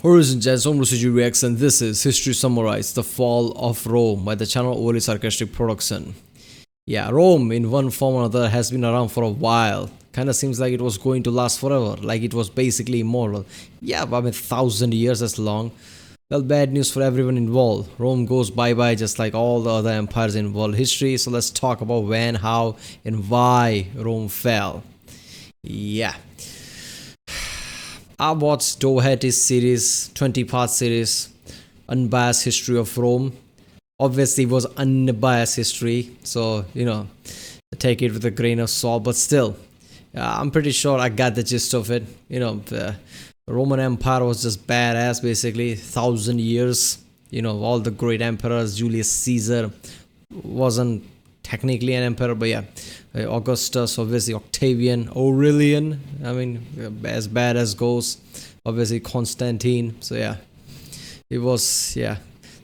Horizon Gents, Omrusuji Reacts, and this is History Summarized, The Fall of Rome by the channel Overly Sarcastic Production. Yeah, Rome in one form or another has been around for a while. Kinda seems like it was going to last forever, like it was basically immortal. Yeah, but I mean 1,000 years as long. Well, bad news for everyone involved. Rome goes bye-bye just like all the other empires in world history. So let's talk about when, how, and why Rome fell. Yeah. I watched Doherty's series, 20-part series, Unbiased History of Rome. Obviously, it was unbiased history, so, take it with a grain of salt, but still, I'm pretty sure I got the gist of it. The Roman Empire was just badass, basically, 1,000 years. All the great emperors, Julius Caesar wasn't technically an emperor, but yeah, Augustus, obviously Octavian, Aurelian, I mean, as bad as goes, obviously Constantine. So yeah, it was, yeah.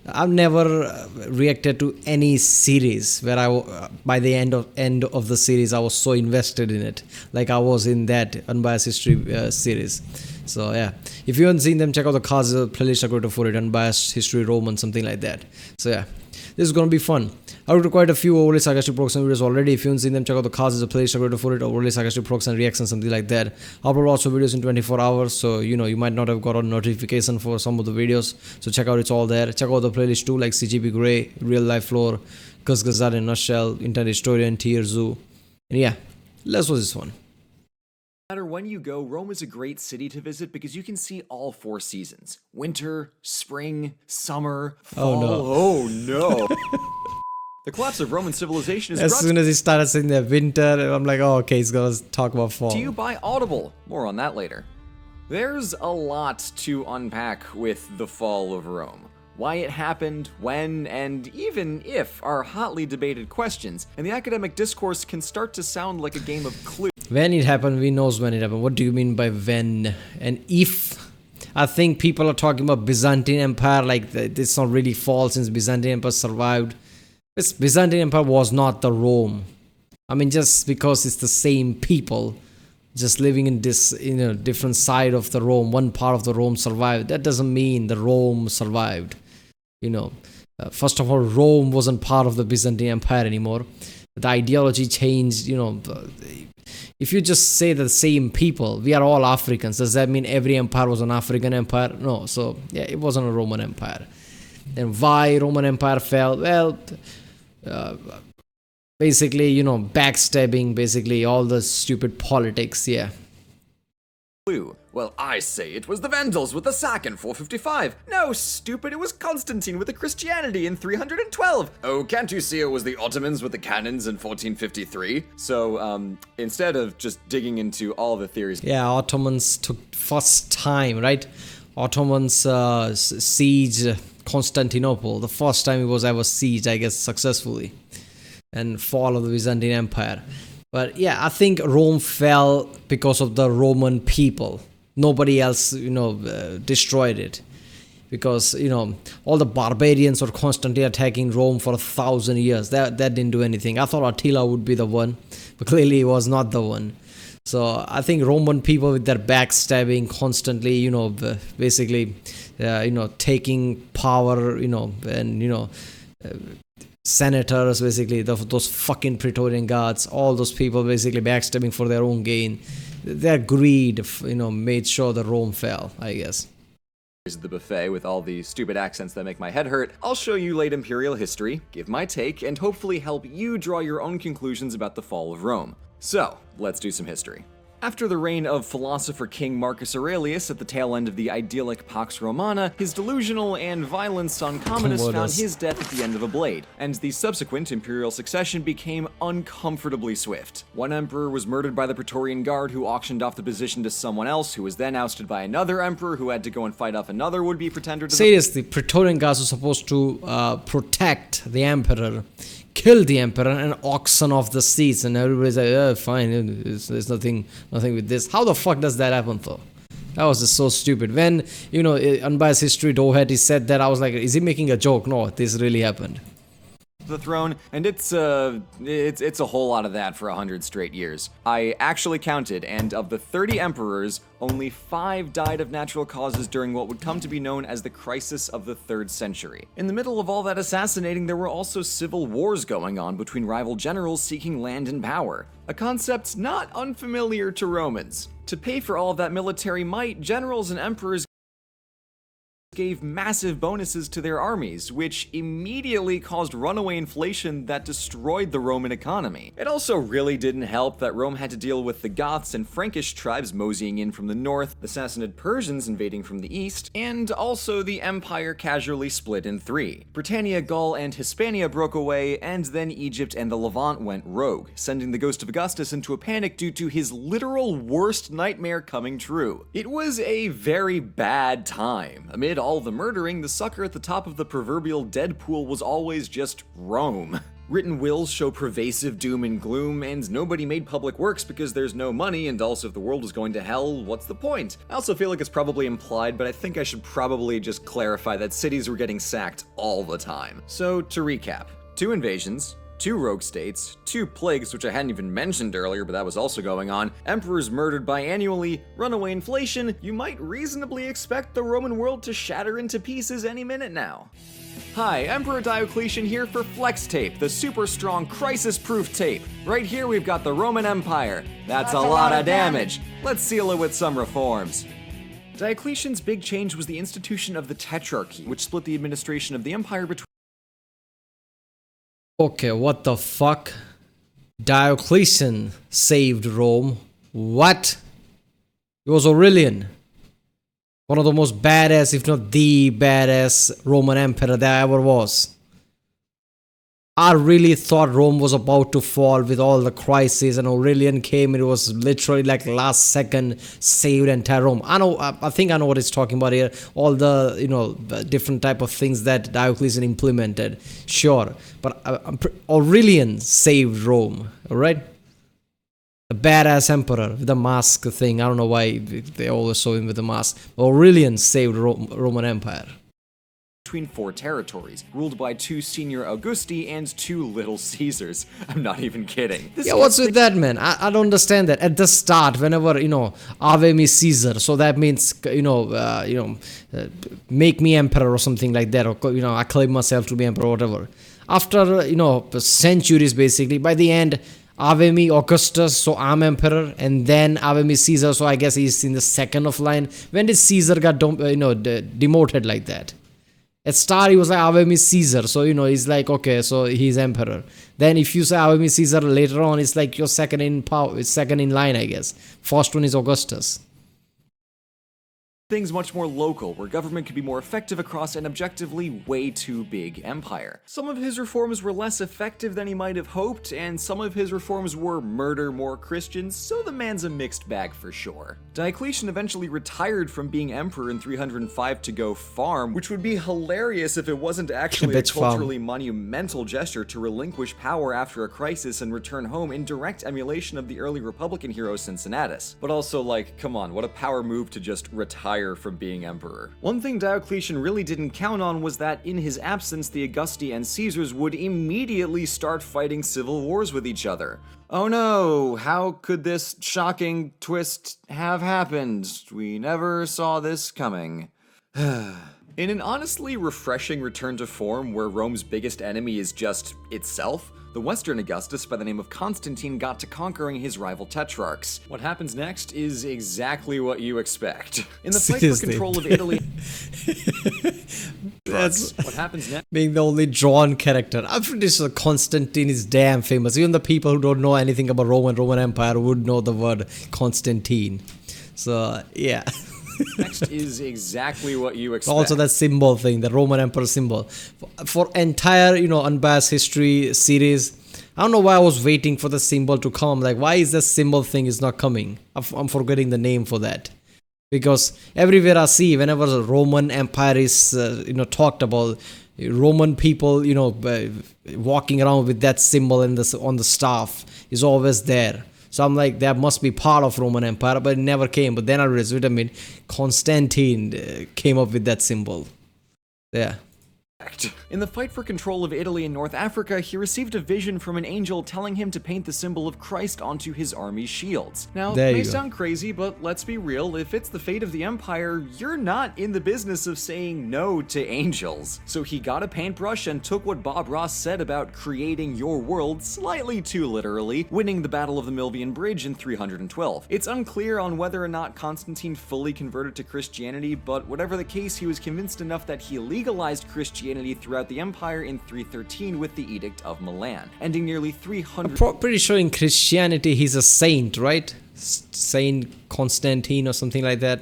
I've never reacted to any series where by the end of the series I was so invested in it, like I was in that Unbiased History series. So yeah, if you haven't seen them, check out the cards, playlist I created for it, Unbiased History Roman, something like that. So yeah, this is gonna be fun. I wrote quite a few Overly Sarcastic Production videos already. If you haven't seen them, check out the cards, the playlist I created for it, Overly Sarcastic Production reactions, something like that. I'll upload lots of videos in 24 hours, so you might not have got a notification for some of the videos. So check out, it's all there. Check out the playlist too, like CGP Grey, Real Life Lore, Gus Gazard in a Nutshell, Internet Historian, Tier Zoo. And yeah, let's watch this one. No matter when you go, Rome is a great city to visit because you can see all 4 seasons. Winter, spring, summer, fall. Oh no. The collapse of Roman civilization is as soon as he started saying the winter, I'm like, oh, okay, he's gonna talk about fall. Do you buy Audible? More on that later. There's a lot to unpack with the fall of Rome. Why it happened, when, and even if are hotly debated questions, and the academic discourse can start to sound like a game of Clue. When it happened, we knows when it happened. What do you mean by when and if? I think people are talking about Byzantine Empire, like it's not really fall since Byzantine Empire survived. This Byzantine Empire was not the Rome. I mean, just because it's the same people just living in this, different side of the Rome, one part of the Rome survived, that doesn't mean the Rome survived. First of all, Rome wasn't part of the Byzantine Empire anymore. The ideology changed, If you just say the same people, we are all Africans, does that mean every empire was an African empire? No. So yeah, it wasn't a Roman Empire. And why Roman Empire fell? Well, basically, backstabbing, basically all the stupid politics, yeah. Clue. Well, I say it was the Vandals with the sack in 455. No, stupid, it was Constantine with the Christianity in 312. Oh, can't you see it was the Ottomans with the cannons in 1453? So, instead of just digging into all the theories. Yeah, Ottomans took first time, right? Ottomans siege Constantinople, the first time it was ever sieged, I guess, successfully, and fall of the Byzantine Empire. But yeah, I think Rome fell because of the Roman people. Nobody else, destroyed it, because all the barbarians were constantly attacking Rome for 1,000 years. That didn't do anything. I thought Attila would be the one, but clearly he was not the one. So I think Roman people with their backstabbing constantly, basically, taking power, and senators, basically, those fucking Praetorian guards, all those people basically backstabbing for their own gain. Their greed, made sure that Rome fell, I guess. Here's the buffet with all the stupid accents that make my head hurt. I'll show you late imperial history, give my take, and hopefully help you draw your own conclusions about the fall of Rome. So, let's do some history. After the reign of philosopher King Marcus Aurelius at the tail end of the idyllic Pax Romana, his delusional and violent son Commodus found his death at the end of a blade, and the subsequent imperial succession became uncomfortably swift. One emperor was murdered by the Praetorian Guard, who auctioned off the position to someone else, who was then ousted by another emperor, who had to go and fight off another would-be pretender to Seriously, Praetorian Guards were supposed to protect the emperor, kill the emperor, and auction off the seats, and everybody's like, oh, fine, there's nothing with this. How the fuck does that happen though? That was just so stupid. When, Unbiased History, Doherty said that, I was like, is he making a joke? No, this really happened. the throne, and it's a whole lot of that for 100 straight years. I actually counted, and of the 30 emperors, only 5 died of natural causes during what would come to be known as the crisis of the 3rd century. In the middle of all that assassinating, there were also civil wars going on between rival generals seeking land and power, a concept not unfamiliar to Romans. To pay for all of that military might, generals and emperors gave massive bonuses to their armies, which immediately caused runaway inflation that destroyed the Roman economy. It also really didn't help that Rome had to deal with the Goths and Frankish tribes moseying in from the north, the Sassanid Persians invading from the east, and also the empire casually split in 3. Britannia, Gaul, and Hispania broke away, and then Egypt and the Levant went rogue, sending the ghost of Augustus into a panic due to his literal worst nightmare coming true. It was a very bad time. Amid all the murdering, the sucker at the top of the proverbial dead pool was always just Rome. Written wills show pervasive doom and gloom, and nobody made public works because there's no money, and also if the world was going to hell, what's the point? I also feel like it's probably implied, but I think I should probably just clarify that cities were getting sacked all the time. So, to recap, 2 invasions, 2 rogue states, 2 plagues, which I hadn't even mentioned earlier, but that was also going on, emperors murdered biannually, runaway inflation. You might reasonably expect the Roman world to shatter into pieces any minute now. Hi, Emperor Diocletian here for Flex Tape, the super strong crisis-proof tape. Right here we've got the Roman Empire. That's a lot of damage. Let's seal it with some reforms. Diocletian's big change was the institution of the Tetrarchy, which split the administration of the empire between Okay, what the fuck? Diocletian saved Rome. What? It was Aurelian. One of the most badass, if not the badass Roman emperor there ever was. I really thought Rome was about to fall with all the crises, and Aurelian came and it was literally like last second saved entire Rome. I think I know what he's talking about here. All the, the different type of things that Diocletian implemented. Sure. But Aurelian saved Rome. Alright? The badass emperor with the mask thing. I don't know why they always show him with the mask. Aurelian saved Roman Empire. Between 4 territories, ruled by 2 senior Augusti and 2 little Caesars. I'm not even kidding. Yeah, what's with that, man? I don't understand that. At the start, whenever, Ave me Caesar, so that means, make me emperor or something like that, or, I claim myself to be emperor or whatever. After, centuries basically, by the end, Ave me Augustus, so I'm emperor, and then Ave me Caesar, so I guess he's in the second of line. When did Caesar got, demoted like that? At start, he was like, Ave me Caesar. So, he's like, okay, so he's emperor. Then if you say Ave me Caesar later on, it's like you're second in power, it's second in line, I guess. First one is Augustus. Things much more local, where government could be more effective across an objectively way too big empire. Some of his reforms were less effective than he might have hoped, and some of his reforms were murder more Christians, so the man's a mixed bag for sure. Diocletian eventually retired from being emperor in 305 to go farm, which would be hilarious if it wasn't actually a culturally monumental gesture to relinquish power after a crisis and return home in direct emulation of the early Republican hero Cincinnatus. But also, like, come on, what a power move to just retire from being emperor. One thing Diocletian really didn't count on was that in his absence, the Augusti and Caesars would immediately start fighting civil wars with each other. Oh no, how could this shocking twist have happened? We never saw this coming. In an honestly refreshing return to form where Rome's biggest enemy is just itself, the Western Augustus by the name of Constantine got to conquering his rival tetrarchs. What happens next is exactly what you expect. In the fight for control of Italy... That's what happens next? Being the only drawn character. I'm pretty sure Constantine is damn famous. Even the people who don't know anything about Roman Empire would know the word Constantine. So, yeah. Next is exactly what you expect. Also that symbol thing, the Roman Emperor symbol. For entire, Unbiased History series, I don't know why I was waiting for the symbol to come. Like, why is the symbol thing is not coming? I'm forgetting the name for that. Because everywhere I see, whenever the Roman Empire is, talked about, Roman people, walking around with that symbol on the staff is always there. So I'm like, that must be part of Roman Empire, but it never came. But then I realized, Constantine came up with that symbol. Yeah. In the fight for control of Italy and North Africa, he received a vision from an angel telling him to paint the symbol of Christ onto his army's shields. Now, There it may you go. sound crazy, but let's be real, if it's the fate of the empire, you're not in the business of saying no to angels. So he got a paintbrush and took what Bob Ross said about creating your world slightly too literally, winning the Battle of the Milvian Bridge in 312. It's unclear on whether or not Constantine fully converted to Christianity, but whatever the case, he was convinced enough that he legalized Christianity throughout the empire in 313 with the Edict of Milan, ending nearly 300. Pretty sure in Christianity he's a saint, right? Saint Constantine or something like that.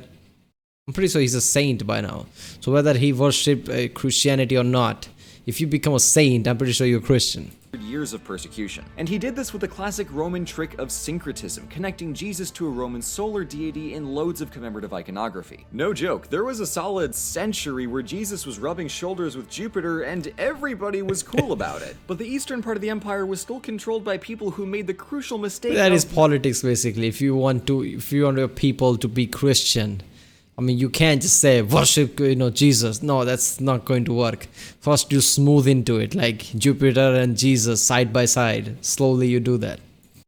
I'm pretty sure he's a saint by now. So whether he worshipped Christianity or not, if you become a saint, I'm pretty sure you're Christian. Years of persecution. And he did this with the classic Roman trick of syncretism, connecting Jesus to a Roman solar deity in loads of commemorative iconography. No joke, there was a solid century where Jesus was rubbing shoulders with Jupiter and everybody was cool about it. But the eastern part of the empire was still controlled by people who made the crucial mistake That of is politics basically. If you want your people to be Christian, I mean, you can't just say worship, Jesus. No, that's not going to work. First, you smooth into it, like Jupiter and Jesus side by side. Slowly, you do that.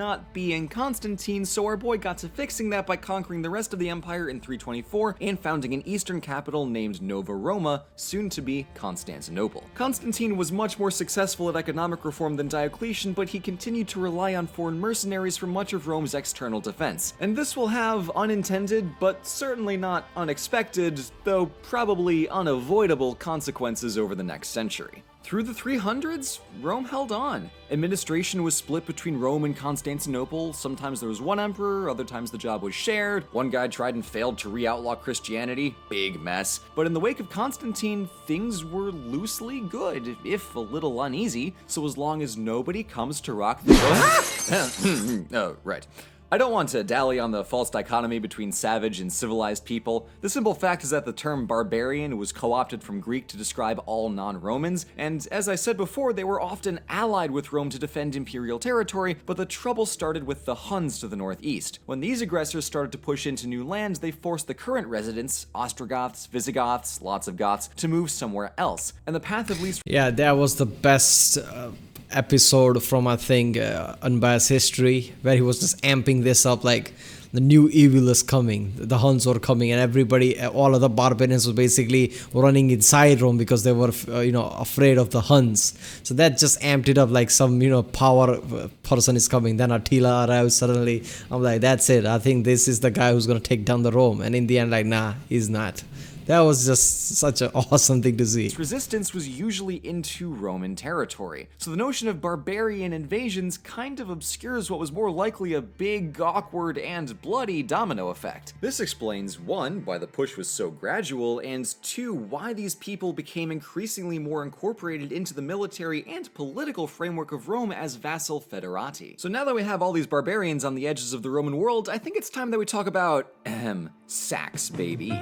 not being Constantine, so our boy got to fixing that by conquering the rest of the empire in 324 and founding an eastern capital named Nova Roma, soon to be Constantinople. Constantine was much more successful at economic reform than Diocletian, but he continued to rely on foreign mercenaries for much of Rome's external defense. And this will have unintended, but certainly not unexpected, though probably unavoidable consequences over the next century. Through the 300s, Rome held on. Administration was split between Rome and Constantinople. Sometimes there was one emperor, other times the job was shared. One guy tried and failed to re-outlaw Christianity. Big mess. But in the wake of Constantine, things were loosely good, if a little uneasy, so as long as nobody comes to rock the Oh, right. I don't want to dally on the false dichotomy between savage and civilized people. The simple fact is that the term barbarian was co-opted from Greek to describe all non-Romans, and as I said before, they were often allied with Rome to defend imperial territory, but the trouble started with the Huns to the northeast. When these aggressors started to push into new lands, they forced the current residents, Ostrogoths, Visigoths, lots of Goths, to move somewhere else. And the path of least Yeah, that was the best episode from, I think, Unbiased History, where he was just amping this up like the new evil is coming, the Huns were coming, and everybody, all of the barbarians were basically running inside Rome because they were, afraid of the Huns. So that just amped it up like some, power person is coming. Then Attila arrives suddenly. I'm like, that's it. I think this is the guy who's gonna take down the Rome. And in the end, like, nah, he's not. That was just such an awesome thing to see. resistance was usually into Roman territory, so the notion of barbarian invasions kind of obscures what was more likely a big, awkward, and bloody domino effect. This explains 1, why the push was so gradual, and 2, why these people became increasingly more incorporated into the military and political framework of Rome as vassal federati. So now that we have all these barbarians on the edges of the Roman world, I think it's time that we talk about, Sax, baby.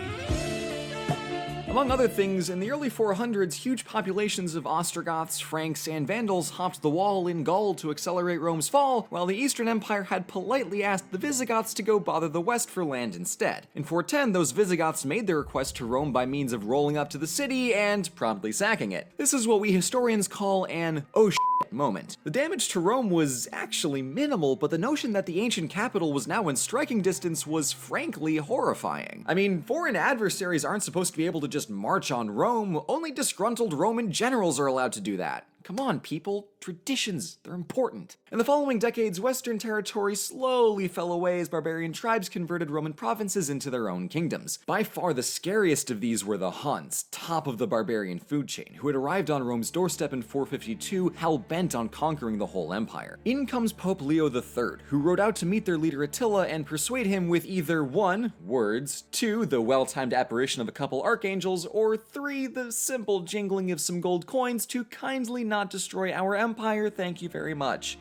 Among other things, in the early 400s, huge populations of Ostrogoths, Franks, and Vandals hopped the wall in Gaul to accelerate Rome's fall, while the Eastern Empire had politely asked the Visigoths to go bother the West for land instead. In 410, those Visigoths made their request to Rome by means of rolling up to the city and promptly sacking it. This is what we historians call an oh shit moment. The damage to Rome was actually minimal, but the notion that the ancient capital was now in striking distance was frankly horrifying. I mean, foreign adversaries aren't supposed to be able to just march on Rome, only disgruntled Roman generals are allowed to do that. Come on, people. Traditions, they're important. In the following decades, Western territory slowly fell away as barbarian tribes converted Roman provinces into their own kingdoms. By far the scariest of these were the Huns, top of the barbarian food chain, who had arrived on Rome's doorstep in 452, hell-bent on conquering the whole empire. In comes Pope Leo III, who rode out to meet their leader Attila and persuade him with either 1, words, 2, the well-timed apparition of a couple archangels, or 3, the simple jingling of some gold coins to kindly not destroy our empire, thank you very much.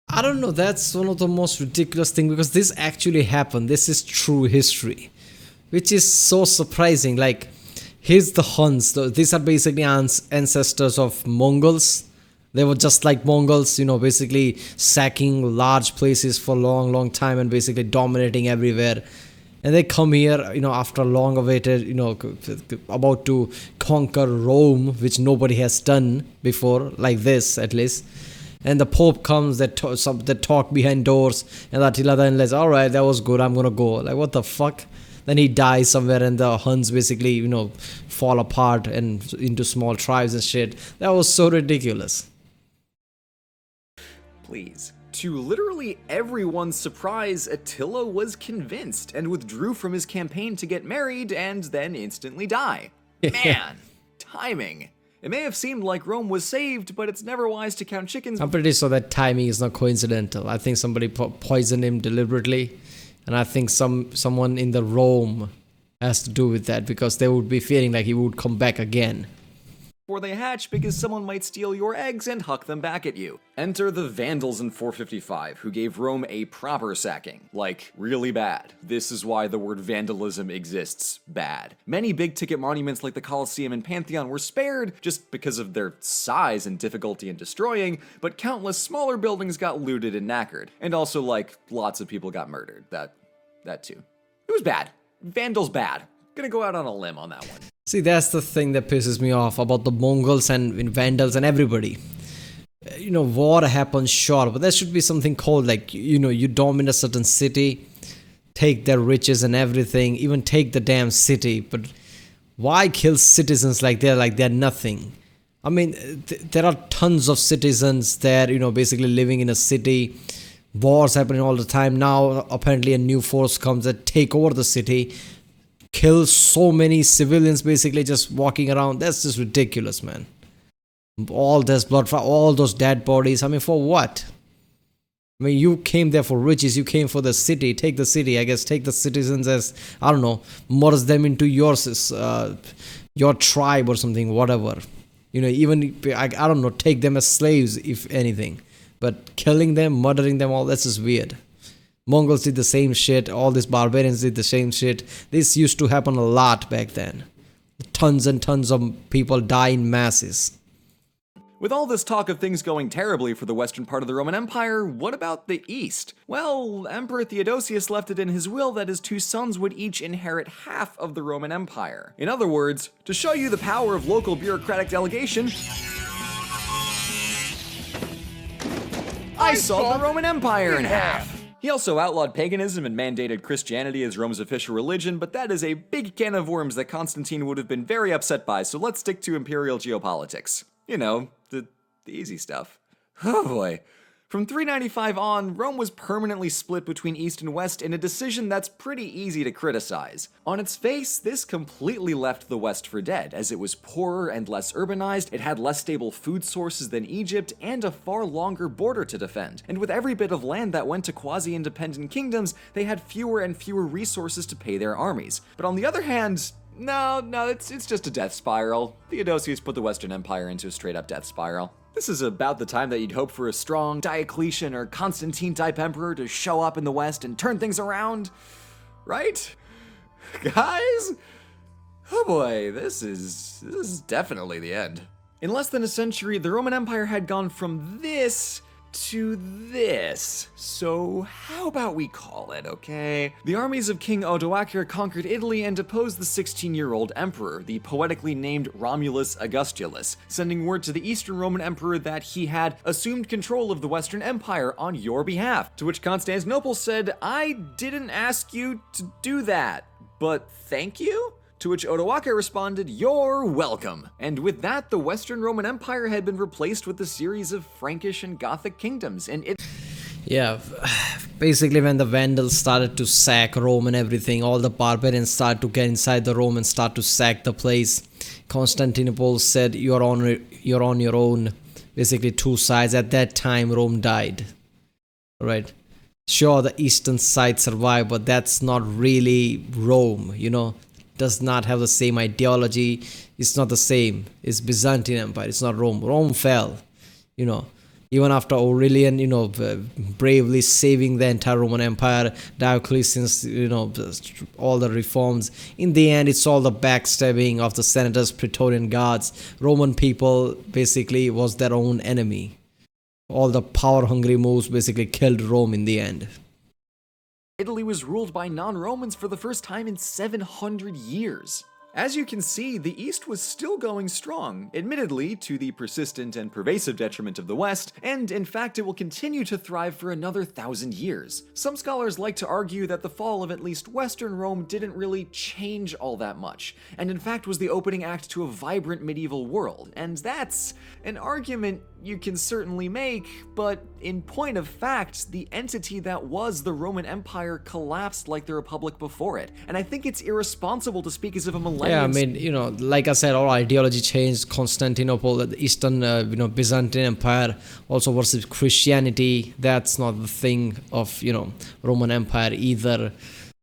I don't know, that's one of the most ridiculous things because this actually happened. This is true history, which is so surprising. Like, here's the Huns. These are basically ancestors of Mongols. They were just like Mongols, basically sacking large places for a long, long time and basically dominating everywhere. And they come here, after long awaited, about to conquer Rome, which nobody has done before, like this at least. And the Pope comes, that talk behind doors, and Attila then says, all right, that was good, I'm gonna go. Like, what the fuck? Then he dies somewhere, and the Huns basically, fall apart and into small tribes and shit. That was so ridiculous. Please. To literally everyone's surprise, Attila was convinced and withdrew from his campaign to get married and then instantly die. Man, timing. It may have seemed like Rome was saved, but it's never wise to count chickens. I'm pretty sure that timing is not coincidental. I think somebody poisoned him deliberately, and I think someone in the Rome has to do with that, because they would be feeling like he would come back again. Before they hatch, because someone might steal your eggs and huck them back at you. Enter the Vandals in 455, who gave Rome a proper sacking. Like, really bad. This is why the word vandalism exists. Bad. Many big-ticket monuments like the Colosseum and Pantheon were spared just because of their size and difficulty in destroying, but countless smaller buildings got looted and knackered. And also, lots of people got murdered. That too. It was bad. Vandals bad. Gonna go out on a limb on that one. See, that's the thing that pisses me off about the Mongols and Vandals and everybody. War happens, sure, but there should be something called, you dominate a certain city, take their riches and everything, even take the damn city, but why kill citizens like they're nothing? I mean, there are tons of citizens there, basically living in a city. Wars happening all the time. Now, apparently a new force comes that take over the city, kill so many civilians basically just walking around. That's just ridiculous, man. All this blood, all those dead bodies. I mean, for what? I mean, you came there for riches, you came for the city. Take the city, I guess. Take the citizens as, I don't know, merge them into your tribe or something, whatever. Even, I don't know, take them as slaves, if anything. But killing them, murdering them all, that's just weird. Mongols did the same shit. All these barbarians did the same shit. This used to happen a lot back then. Tons and tons of people die in masses. With all this talk of things going terribly for the western part of the Roman Empire, what about the east? Well, Emperor Theodosius left it in his will that his two sons would each inherit half of the Roman Empire. In other words, to show you the power of local bureaucratic delegation, I sawed the Roman Empire in half. He also outlawed paganism and mandated Christianity as Rome's official religion, but that is a big can of worms that Constantine would have been very upset by, so let's stick to imperial geopolitics. The easy stuff. Oh boy. From 395 on, Rome was permanently split between East and West in a decision that's pretty easy to criticize. On its face, this completely left the West for dead, as it was poorer and less urbanized, it had less stable food sources than Egypt, and a far longer border to defend. And with every bit of land that went to quasi-independent kingdoms, they had fewer and fewer resources to pay their armies. But on the other hand, no, it's just a death spiral. Theodosius put the Western Empire into a straight-up death spiral. This is about the time that you'd hope for a strong Diocletian or Constantine-type emperor to show up in the West and turn things around. Right? Guys? Oh boy, this is definitely the end. In less than a century, the Roman Empire had gone from this to this. So how about we call it, okay? The armies of King Odoacer conquered Italy and deposed the 16-year-old emperor, the poetically named Romulus Augustulus, sending word to the Eastern Roman Emperor that he had assumed control of the Western Empire on your behalf, to which Constantinople said, I didn't ask you to do that, but thank you? To which Odoacer responded, you're welcome. And with that, the Western Roman Empire had been replaced with a series of Frankish and Gothic kingdoms, and it... Yeah, basically when the Vandals started to sack Rome and everything, all the barbarians started to get inside the Rome and start to sack the place. Constantinople said, you're on your own. Basically two sides. At that time, Rome died. Right? Sure, the eastern side survived, but that's not really Rome, does not have the same ideology. It's not the same. It's Byzantine Empire. It's not Rome. Rome fell, even after Aurelian, bravely saving the entire Roman Empire, Diocletian's, all the reforms. In the end, it's all the backstabbing of the senators, Praetorian guards. Roman people basically was their own enemy. All the power-hungry moves basically killed Rome in the end. Italy was ruled by non-Romans for the first time in 700 years. As you can see, the East was still going strong, admittedly to the persistent and pervasive detriment of the West, and in fact it will continue to thrive for another 1,000 years. Some scholars like to argue that the fall of at least Western Rome didn't really change all that much, and in fact was the opening act to a vibrant medieval world, and that's an argument you can certainly make, but in point of fact, the entity that was the Roman Empire collapsed like the Republic before it, and I think it's irresponsible to speak as if a millennium. Yeah, I mean, like I said, our ideology changed. Constantinople, the Eastern, Byzantine Empire, also versus Christianity. That's not the thing of, Roman Empire either.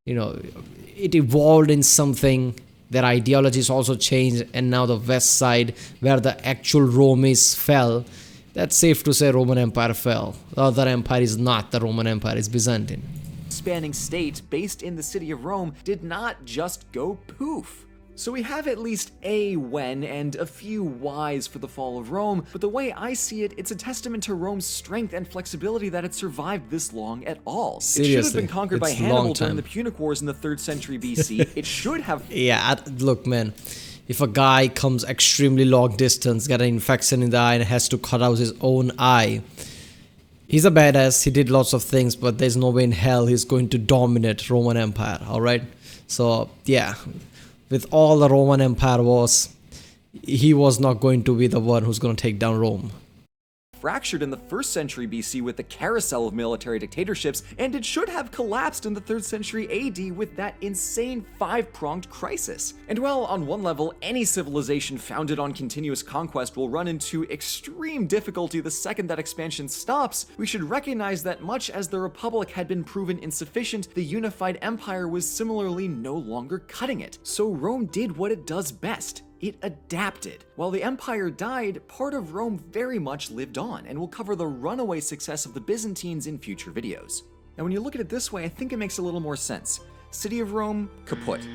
It evolved in something. Their ideologies also changed, and now the West side, where the actual Rome is, fell. That's safe to say Roman Empire fell. The other empire is not the Roman Empire, it's Byzantine. Spanning state based in the city of Rome did not just go poof. So we have at least a when and a few whys for the fall of Rome, but the way I see it, it's a testament to Rome's strength and flexibility that it survived this long at all. Seriously, it should have been conquered by it's Hannibal during the Punic Wars in the 3rd century BC. It should have... Yeah, look, man. If a guy comes extremely long distance, got an infection in the eye and has to cut out his own eye, he's a badass. He did lots of things, but there's no way in hell he's going to dominate Roman Empire, alright? So, yeah, with all the Roman Empire was, he was not going to be the one who's going to take down Rome. Fractured in the 1st century BC with the carousel of military dictatorships, and it should have collapsed in the 3rd century AD with that insane 5-pronged crisis. And while on one level, any civilization founded on continuous conquest will run into extreme difficulty the second that expansion stops, we should recognize that much as the Republic had been proven insufficient, the unified empire was similarly no longer cutting it. So Rome did what it does best. It adapted. While the empire died, part of Rome very much lived on, and we'll cover the runaway success of the Byzantines in future videos. Now when you look at it this way, I think it makes a little more sense. City of Rome, kaput.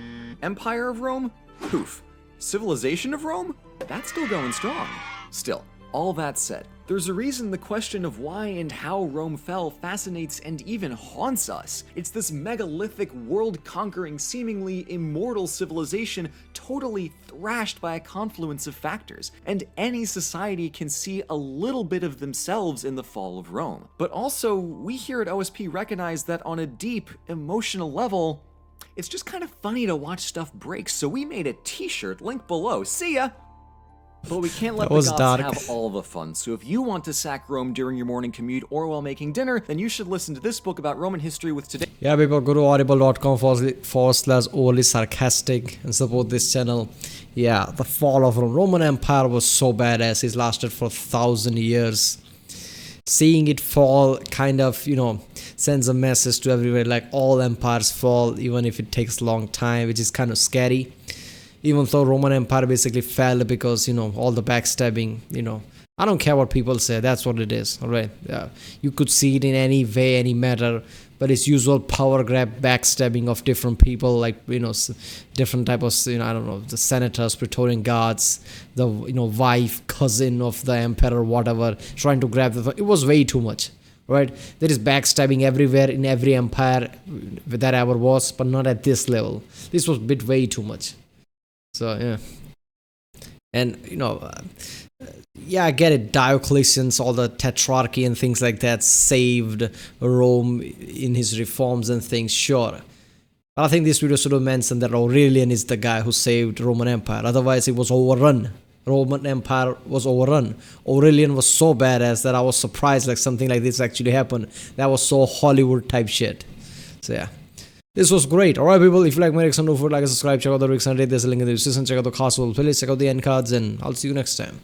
Empire of Rome, poof. Civilization of Rome, that's still going strong. Still, all that said, there's a reason the question of why and how Rome fell fascinates and even haunts us. It's this megalithic, world-conquering, seemingly immortal civilization totally thrashed by a confluence of factors, and any society can see a little bit of themselves in the fall of Rome. But also, we here at OSP recognize that on a deep, emotional level, it's just kind of funny to watch stuff break, so we made a t-shirt, link below. See ya! But we can't let the gods have all the fun, so if you want to sack Rome during your morning commute or while making dinner, then you should listen to this book about Roman history with today. Yeah, people, go to audible.com/overly sarcastic and support this channel. Yeah, the fall of Rome. Roman Empire was so badass. It lasted for 1,000 years. Seeing it fall kind of, sends a message to everywhere, like all empires fall, even if it takes a long time, which is kind of scary. Even though Roman Empire basically fell because, all the backstabbing, I don't care what people say, that's what it is, alright? You could see it in any way, any matter, but it's usual power grab, backstabbing of different people, like, different type of, I don't know, the senators, Praetorian guards, the, wife, cousin of the emperor, whatever, trying to grab it was way too much. Right, there is backstabbing everywhere in every empire that ever was, but not at this level. This was a bit way too much. So yeah, and yeah, I get it. Diocletian's, all the tetrarchy and things like that saved Rome in his reforms and things, sure. But I think this video should have mentioned that Aurelian is the guy who saved Roman Empire. Otherwise, it was overrun. Roman Empire was overrun. Aurelian was so badass that I was surprised like something like this actually happened. That was so Hollywood type shit. So yeah. This was great. Alright people, if you like my reaction, don't forget to like and subscribe, check out the Rick Sunday, there's a link in the description, check out the castle, please check out the end cards, and I'll see you next time.